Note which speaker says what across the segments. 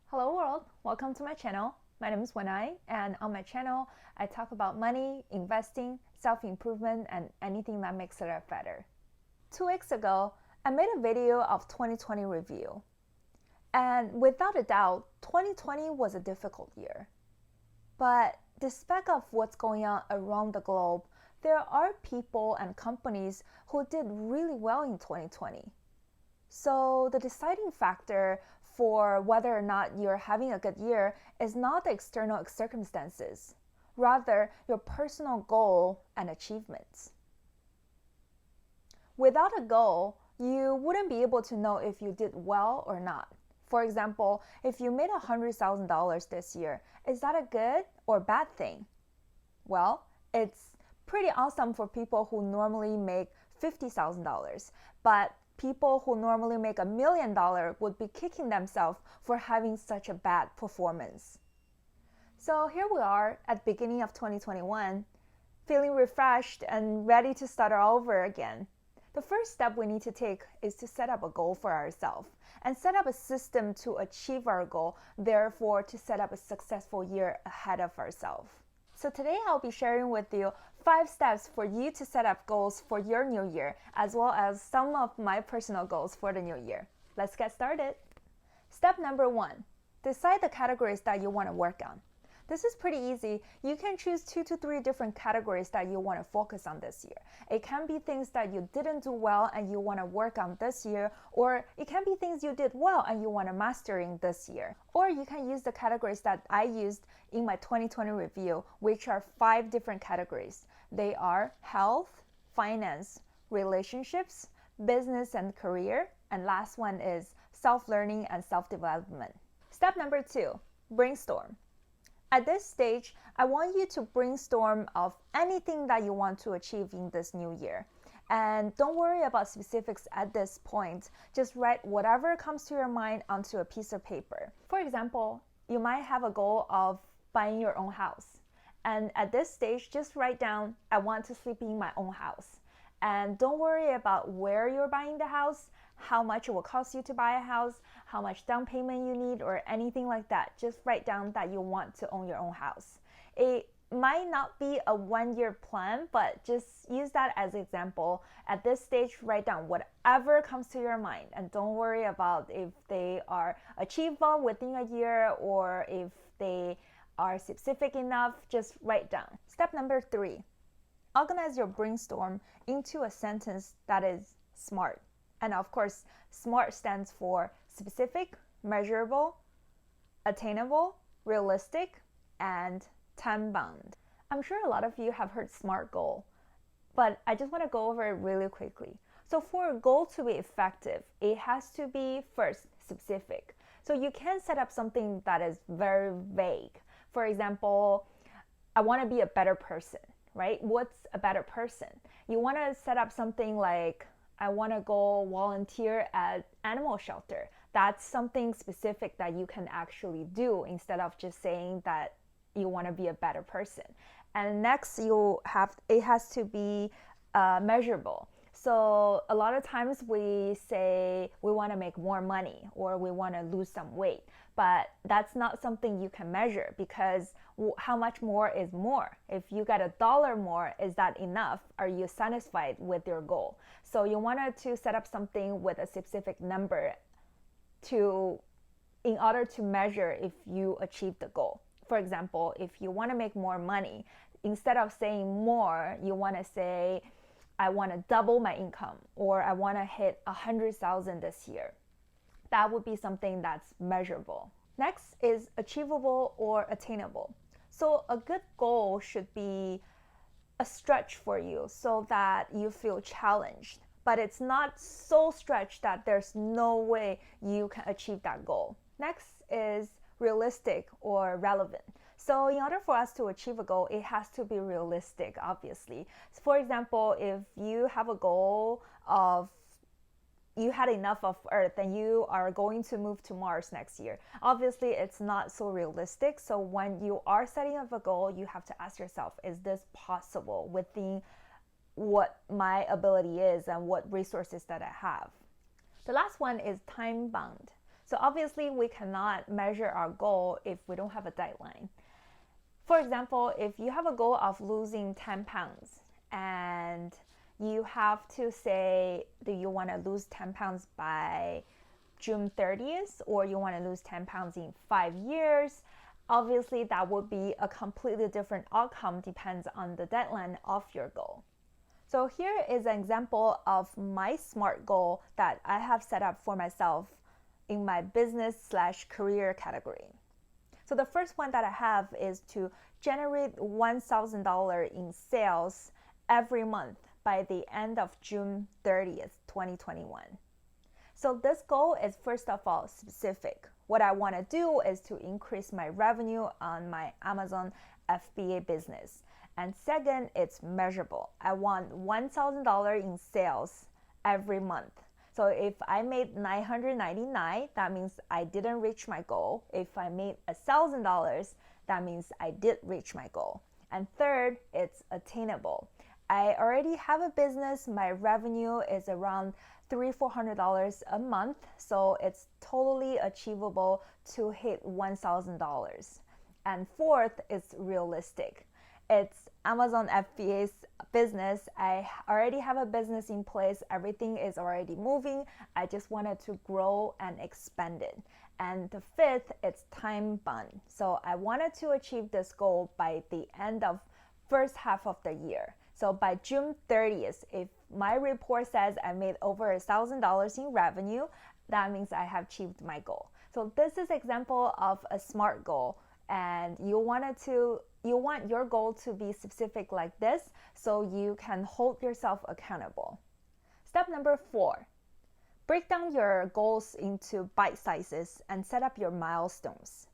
Speaker 1: Hello world, welcome to my channel. My name is Wenai, and on my channel, I talk about money, investing, self-improvement, and anything that makes it better. 2 weeks ago, I made a video of 2020 review. And without a doubt, 2020 was a difficult year. But despite of what's going on around the globe, there are people and companies who did really well in 2020. So the deciding factor for whether or not you're having a good year is not the external circumstances, rather your personal goal and achievements. Without a goal, you wouldn't be able to know if you did well or not. For example, if you made $100,000 this year, is that a good or bad thing? Well, it's pretty awesome for people who normally make $50,000, but people who normally make $1 million would be kicking themselves for having such a bad performance. So here we are at the beginning of 2021, feeling refreshed and ready to start all over again. The first step we need to take is to set up a goal for ourselves and set up a system to achieve our goal, therefore to set up a successful year ahead of ourselves. So today I'll be sharing with you 5 steps for you to set up goals for your new year, as well as some of my personal goals for the new year. Let's get started. Step number 1, decide the categories that you want to work on. This is pretty easy. You can choose 2 to 3 different categories that you want to focus on this year. It can be things that you didn't do well and you want to work on this year, or it can be things you did well and you want to master in this year. Or you can use the categories that I used in my 2020 review, which are 5 different categories. They are health, finance, relationships, business and career, and last one is self-learning and self-development. Step number 2, brainstorm. At this stage, I want you to brainstorm of anything that you want to achieve in this new year. And don't worry about specifics at this point. Just write whatever comes to your mind onto a piece of paper. For example, you might have a goal of buying your own house. And at this stage, just write down, I want to sleep in my own house. And don't worry about where you're buying the house, how much it will cost you to buy a house, how much down payment you need, or anything like that. Just write down that you want to own your own house. It might not be a 1-year plan, but just use that as an example. At this stage, write down whatever comes to your mind, and don't worry about if they are achievable within a year or if they are specific enough. Just write down. Step number 3, organize your brainstorm into a sentence that is SMART. And of course, SMART stands for specific, measurable, attainable, realistic, and time-bound. I'm sure a lot of you have heard SMART goal, but I just want to go over it really quickly. So for a goal to be effective, it has to be first specific. So you can't set up something that is very vague. For example, I want to be a better person, right? What's a better person? You want to set up something like, I want to go volunteer at animal shelter. That's something specific that you can actually do instead of just saying that you want to be a better person. And next, it has to be measurable. So a lot of times we say we want to make more money or we want to lose some weight, but that's not something you can measure because how much more is more? If you get $1 more, is that enough? Are you satisfied with your goal? So you wanted to set up something with a specific number in order to measure if you achieve the goal. For example, if you want to make more money, instead of saying more, you want to say, I want to double my income, or I want to hit 100,000 this year. That would be something that's measurable. Next is achievable or attainable. So a good goal should be a stretch for you so that you feel challenged, but it's not so stretched that there's no way you can achieve that goal. Next is realistic or relevant. So in order for us to achieve a goal, it has to be realistic, obviously. So for example, if you have a goal of you had enough of Earth and you are going to move to Mars next year, obviously it's not so realistic. So when you are setting up a goal, you have to ask yourself, is this possible within what my ability is and what resources that I have? The last one is time bound. So obviously we cannot measure our goal if we don't have a deadline. For example, if you have a goal of losing 10 pounds and you have to say, do you want to lose 10 pounds by June 30th, or you want to lose 10 pounds in 5 years, obviously that would be a completely different outcome, depends on the deadline of your goal. So here is an example of my SMART goal that I have set up for myself in my business/career category. So the first one that I have is to generate $1,000 in sales every month by the end of June 30th, 2021. So this goal is, first of all, specific. What I want to do is to increase my revenue on my Amazon FBA business. And second, it's measurable. I want $1,000 in sales every month. So if I made $999, that means I didn't reach my goal. If I made $1,000, that means I did reach my goal. And third, it's attainable. I already have a business. My revenue is around $300-400 a month, so it's totally achievable to hit $1,000. And fourth is realistic. It's Amazon FBA's business. I already have a business in place. Everything is already moving. I just wanted to grow and expand it. And the fifth, it's time bound. So I wanted to achieve this goal by the end of first half of the year. So by June 30th, if my report says I made over $1,000 in revenue, that means I have achieved my goal. So this is example of a SMART goal, and you want your goal to be specific like this so you can hold yourself accountable. Step number 4, break down your goals into bite sizes and set up your milestones.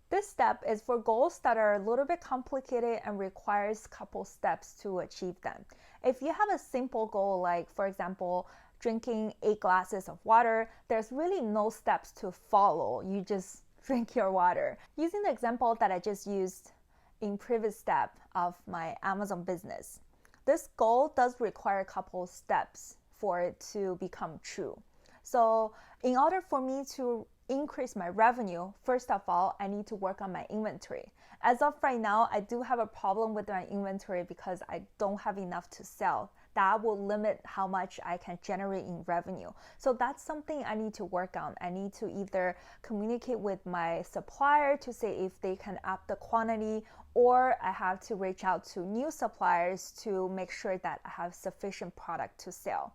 Speaker 1: This step is for goals that are a little bit complicated and requires a couple steps to achieve them. If you have a simple goal, like for example, drinking 8 glasses of water, there's really no steps to follow. You just drink your water. Using the example that I just used in previous step of my Amazon business, this goal does require a couple steps for it to become true. So in order for me to increase my revenue, first of all, I need to work on my inventory. As of right now, I do have a problem with my inventory because I don't have enough to sell. That will limit how much I can generate in revenue. So that's something I need to work on. I need to either communicate with my supplier to say if they can up the quantity, or I have to reach out to new suppliers to make sure that I have sufficient product to sell.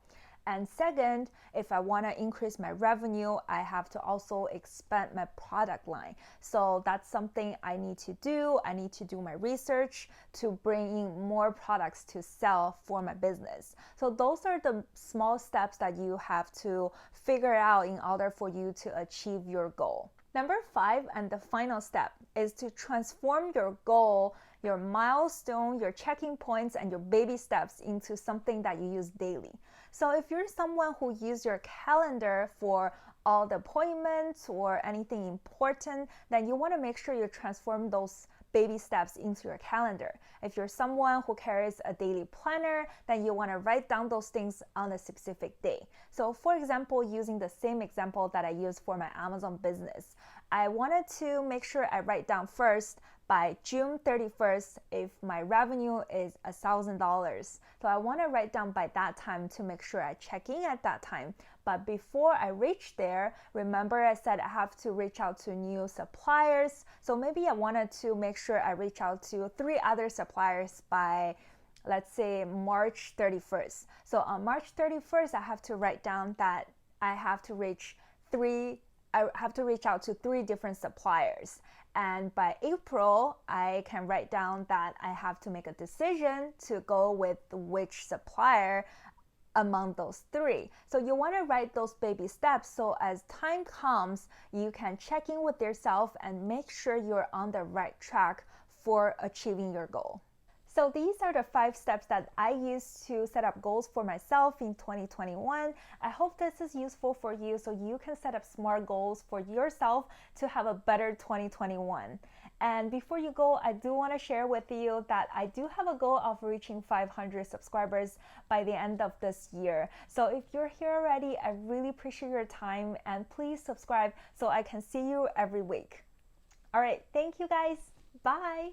Speaker 1: And second, if I want to increase my revenue, I have to also expand my product line. So that's something I need to do. I need to do my research to bring in more products to sell for my business. So those are the small steps that you have to figure out in order for you to achieve your goal. Number 5, and the final step, is to transform your goal, your milestone, your checking points, and your baby steps into something that you use daily. So if you're someone who uses your calendar for all the appointments or anything important, then you want to make sure you transform those baby steps into your calendar. If you're someone who carries a daily planner, then you want to write down those things on a specific day. So for example, using the same example that I used for my Amazon business, I wanted to make sure I write down first by June 31st if my revenue is $1,000. So I want to write down by that time to make sure I check in at that time. But before I reach there, remember I said I have to reach out to new suppliers. So maybe I wanted to make sure I reach out to 3 other suppliers by, let's say, March 31st. So on March 31st, I have to write down that I have to reach out to 3 different suppliers. And by April, I can write down that I have to make a decision to go with which supplier among those 3. So you want to write those baby steps so as time comes, you can check in with yourself and make sure you're on the right track for achieving your goal. So these are the 5 steps that I use to set up goals for myself in 2021. I hope this is useful for you so you can set up smart goals for yourself to have a better 2021. And before you go, I do want to share with you that I do have a goal of reaching 500 subscribers by the end of this year. So if you're here already, I really appreciate your time, and please subscribe so I can see you every week. All right, thank you guys. Bye.